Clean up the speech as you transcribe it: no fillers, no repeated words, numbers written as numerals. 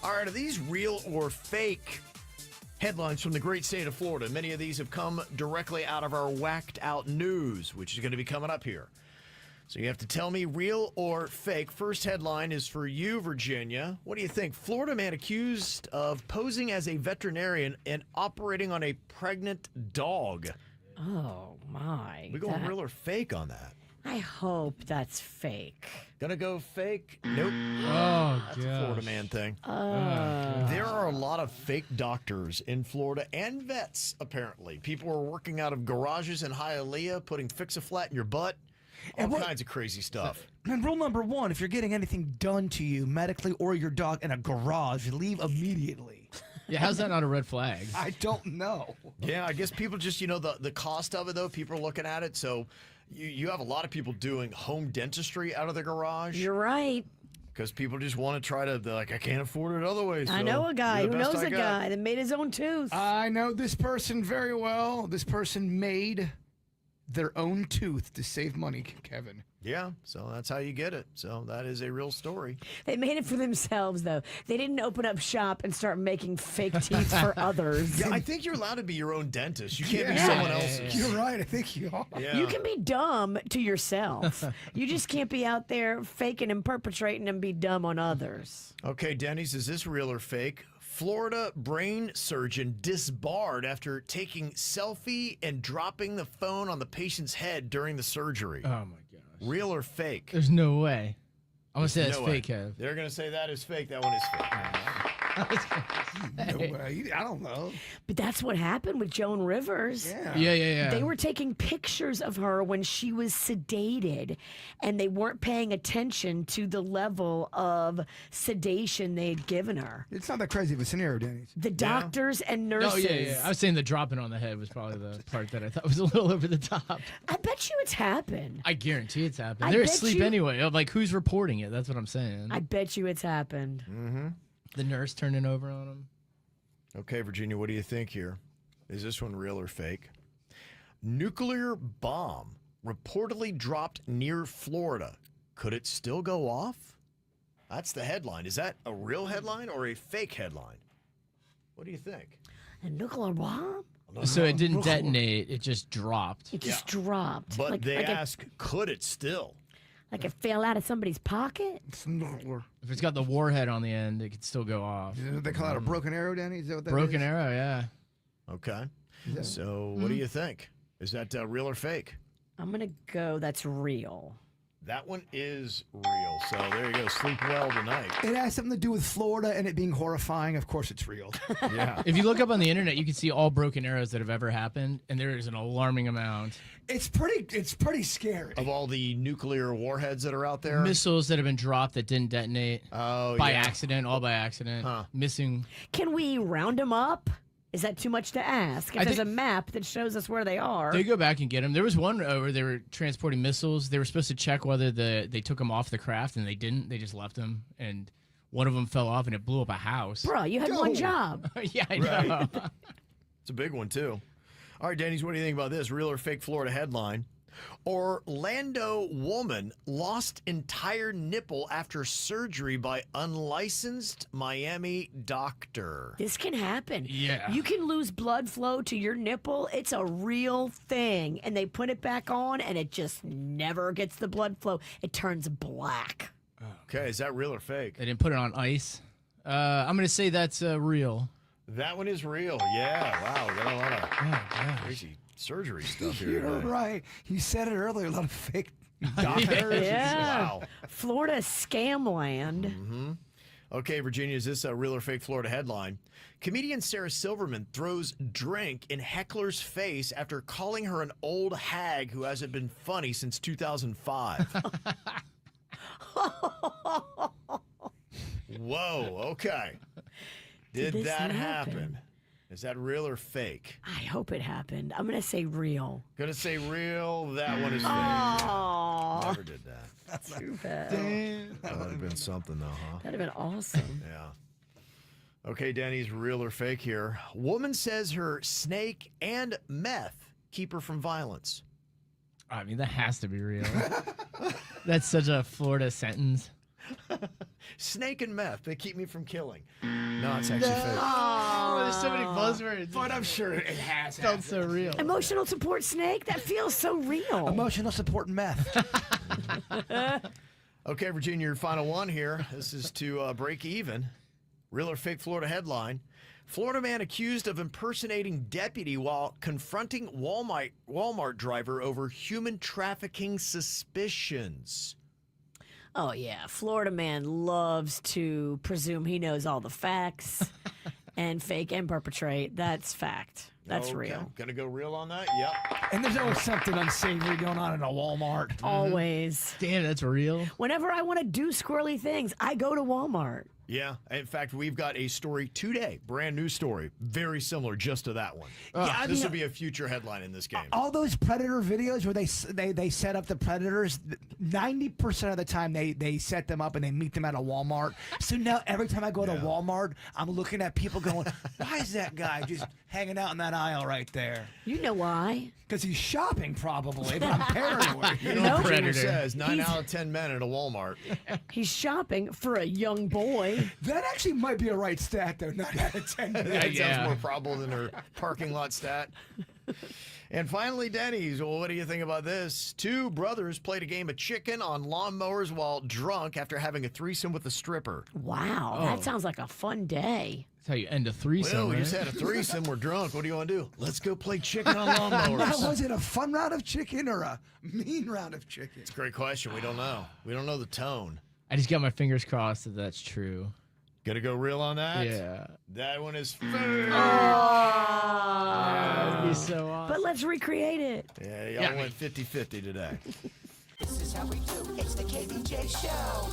All right, are these real or fake? Headlines from the great state of Florida. Many of these have come directly out of our whacked out news, which is going to be coming up here. So you have to tell me real or fake. First headline is for you, Virginia. What do you think? Florida man accused of posing as a veterinarian and operating on a pregnant dog. Oh, my. We going real or fake on that? I hope that's fake. Gonna go fake? Nope. Oh, That's a Florida man thing. There are a lot of fake doctors in Florida and vets, apparently. People are working out of garages in Hialeah, putting Fix-A-Flat in your butt. All kinds of crazy stuff. And rule number one, if you're getting anything done to you medically or your dog in a garage, leave immediately. Yeah, how's that not a red flag? I don't know. Yeah, I guess people just, the cost of it, though, people are looking at it. So you have a lot of people doing home dentistry out of the garage. You're right. Because people just want to try to, they're like, I can't afford it other ways. I know a guy who knows a guy that made his own tooth. I know this person very well. This person made their own tooth to save money, Kevin. Yeah, so that's how you get it. So that is a real story. They made it for themselves, though. They didn't open up shop and start making fake teeth for others. Yeah, I think you're allowed to be your own dentist. You can't be someone else's. You're right. I think you are. Yeah. You can be dumb to yourself. You just can't be out there faking and perpetrating and be dumb on others. Okay, Denny's, is this real or fake? Florida brain surgeon disbarred after taking selfie and dropping the phone on the patient's head during the surgery. Oh, my gosh. Real or fake? There's no way. I'm going to say that's No fake, way. Kev. They're going to say that is fake. That one is fake. No way. I don't know. But that's what happened with Joan Rivers. Yeah. They were taking pictures of her when she was sedated, and they weren't paying attention to the level of sedation they had given her. It's not that crazy of a scenario, Denny's. The doctors and nurses. Oh, yeah. I was saying the dropping on the head was probably the part that I thought was a little over the top. I bet you it's happened. I guarantee it's happened. I They're bet asleep you- anyway. I'm like, who's reporting it? That's what I'm saying. I bet you it's happened. Mm-hmm. The nurse turning over on him. Okay, Virginia, what do you think here? Is this one real or fake? Nuclear bomb reportedly dropped near Florida. Could it still go off? That's the headline. Is that a real headline or a fake headline? What do you think? A nuclear bomb? So it didn't detonate. It just dropped. It just dropped. But they ask, could it still? Like it fell out of somebody's pocket? If it's got the warhead on the end, it could still go off. They call it a broken arrow, Danny? Is that what that Broken is? arrow, yeah. Okay. So what do you think? Is that real or fake? I'm going to go that's real. That one is real. So there you go. Sleep well tonight. It has something to do with Florida and it being horrifying. Of course it's real. Yeah. If you look up on the internet, you can see all broken arrows that have ever happened, and there is an alarming amount. It's pretty scary. Of all the nuclear warheads that are out there? Missiles that have been dropped that didn't detonate by accident, all by accident. Missing. Can we round them up? Is that too much to ask? If there's a map that shows us where they are. They go back and get them. There was one where they were transporting missiles. They were supposed to check whether they took them off the craft, and they didn't. They just left them, and one of them fell off, and it blew up a house. Bro, you had one job. Yeah, I know. It's a big one, too. All right, Denny's, what do you think about this? Real or fake Florida headline? Orlando woman lost entire nipple after surgery by unlicensed Miami doctor. This can happen. Yeah. You can lose blood flow to your nipple. It's a real thing. And they put it back on, and it just never gets the blood flow. It turns black. Okay, is that real or fake? They didn't put it on ice. I'm going to say that's real. That one is real. Yeah, wow. We got a lot of crazy surgery stuff here You're today. right. You said it earlier. A lot of fake doctors. Yeah. Wow. Florida scam land. Mm-hmm. Okay, Virginia, is this a real or fake Florida headline? Comedian Sarah Silverman throws drink in heckler's face after calling her an old hag who hasn't been funny since 2005. Whoa, okay. Did this that happen? happen? Is that real or fake? I hope it happened. I'm going to say real. Gonna say real. That one is fake. Oh, Never did that. too bad. That would have been something, though, huh? That'd have been awesome. Yeah. Okay, Danny's real or fake here. Woman says her snake and meth keep her from violence. I mean, that has to be real. That's such a Florida sentence. Snake and meth, they keep me from killing. No, it's actually fake. Oh, there's so many buzzwords. But I'm sure it has. Felt so real. Emotional support snake? That feels so real. Emotional support and meth. Okay, Virginia, your final one here. This is to break even. Real or fake Florida headline. Florida man accused of impersonating deputy while confronting Walmart driver over human trafficking suspicions. Oh, yeah. Florida man loves to presume he knows all the facts and fake and perpetrate. That's fact. That's Okay. real. Gonna go real on that? Yep. And there's always something unsavory going on in a Walmart. Always. Damn, that's real. Whenever I want to do squirrely things, I go to Walmart. Yeah. In fact, we've got a story today, brand new story, very similar just to that one. This will be a future headline in this game. All those predator videos where they set up the predators, 90% of the time they set them up and they meet them at a Walmart. So now every time I go to Walmart, I'm looking at people going, why is that guy just hanging out in that aisle right there? You know why? Because he's shopping probably, but I'm paranoid. You know what Virginia Predator. says, 9 out of 10 men at a Walmart. He's shopping for a young boy. That actually might be a right stat, though. 9 out of 10. That Yeah. sounds more probable than her parking lot stat. And finally, Denny's. Well, what do you think about this? 2 brothers played a game of chicken on lawnmowers while drunk after having a threesome with a stripper. Wow, that sounds like a fun day. That's how you end a threesome. Well, we right? just had a threesome. We're drunk. What do you want to do? Let's go play chicken on Now, lawnmowers. was it a fun round of chicken or a mean round of chicken? It's a great question. We don't know. We don't know the tone. I just got my fingers crossed that that's true. Gonna go real on that? Yeah. That one is fake. That'd be so awesome. But let's recreate it. Yeah, y'all went 50-50 today. This is how we do. It's the KBJ Show.